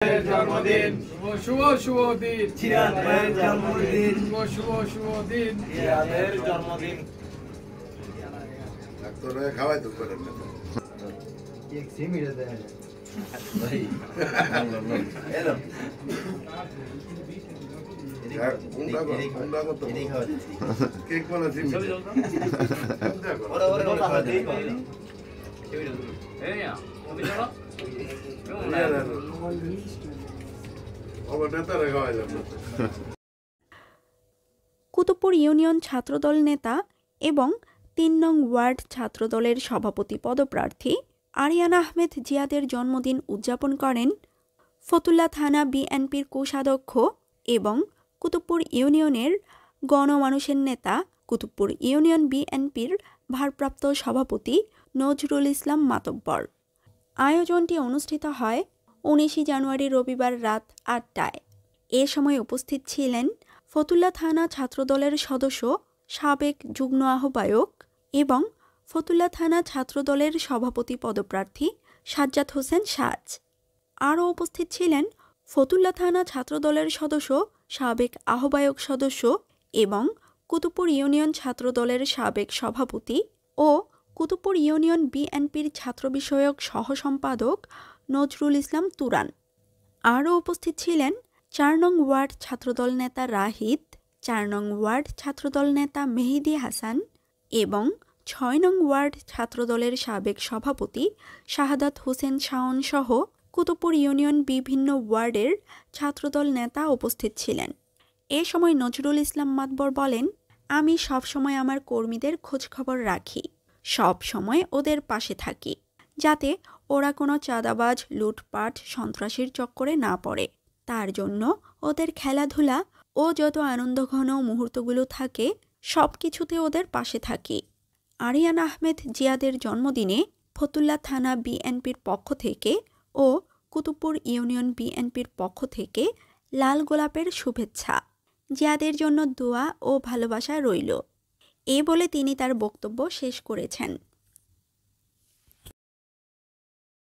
জন্মদিন শুভ শুভ দিন জিয়াদ ভাইয়ের জন্মদিন শুভ শুভ দিন জিয়াদের জন্মদিন ডাক্তারে খাওয়াই তো করেন না এক সিমিরে দেয় ভাই এলো কোনটা কত কেক বানাচ্ছি ওরা খাওয়া দেই কুতুবপুর ইউনিয়ন ছাত্রদল নেতা এবং ৩ নং ওয়ার্ড ছাত্রদলের সভাপতি পদপ্রার্থী আরিয়ান আহমেদ জিয়াদের জন্মদিন উদযাপন করেন ফতুল্লা থানা বিএনপির কোষাধ্যক্ষ এবং কুতুবপুর ইউনিয়নের গণমানুষের নেতা কুতুবপুর ইউনিয়ন বিএনপির ভারপ্রাপ্ত সভাপতি নজরুল ইসলাম মাতব্বর। আয়োজনটি অনুষ্ঠিত হয় ১৯ জানুয়ারি রবিবার রাত ৮টায়। এ সময় উপস্থিত ছিলেন ফতুল্লা থানা ছাত্রদলের সদস্য সাবেক যুগ্ম আহ্বায়ক এবং ফতুল্লা থানা ছাত্রদলের সভাপতি পদপ্রার্থী সাজ্জাদ হোসেন সাজ। আরও উপস্থিত ছিলেন ফতুল্লা থানা ছাত্রদলের সদস্য সাবেক আহ্বায়ক সদস্য এবং কুতুবপুর ইউনিয়ন ছাত্রদলের সাবেক সভাপতি ও কুতুবপুর ইউনিয়ন বিএনপির ছাত্র বিষয়ক সহসম্পাদক নজরুল ইসলাম তুরান। আরও উপস্থিত ছিলেন ৪ নং ওয়ার্ড ছাত্রদল নেতা রাহিদ, ৪ নং ওয়ার্ড ছাত্রদল নেতা মেহেদি হাসান এবং ৬ নং ওয়ার্ড ছাত্রদলের সাবেক সভাপতি শাহাদাত হোসেন শাওন সহ কুতুবপুর ইউনিয়ন বিভিন্ন ওয়ার্ডের ছাত্রদল নেতা উপস্থিত ছিলেন। এ সময় নজরুল ইসলাম মাতবর বলেন, আমি সবসময় আমার কর্মীদের খোঁজখবর রাখি, সব সময় ওদের পাশে থাকি, যাতে ওরা কোনো চাঁদাবাজ, লুটপাট, সন্ত্রাসীর চক্করে না পড়ে। তার জন্য ওদের খেলাধুলা ও যত আনন্দঘন মুহূর্তগুলো থাকে সব কিছুতে ওদের পাশে থাকি। আরিয়ান আহমেদ জিয়াদের জন্মদিনে ফতুল্লা থানা বিএনপির পক্ষ থেকে ও কুতুবপুর ইউনিয়ন বিএনপির পক্ষ থেকে লাল গোলাপের শুভেচ্ছা। জিয়াদের জন্য দোয়া ও ভালোবাসা রইল। এ বলে তিনি তার বক্তব্য শেষ করেছেন।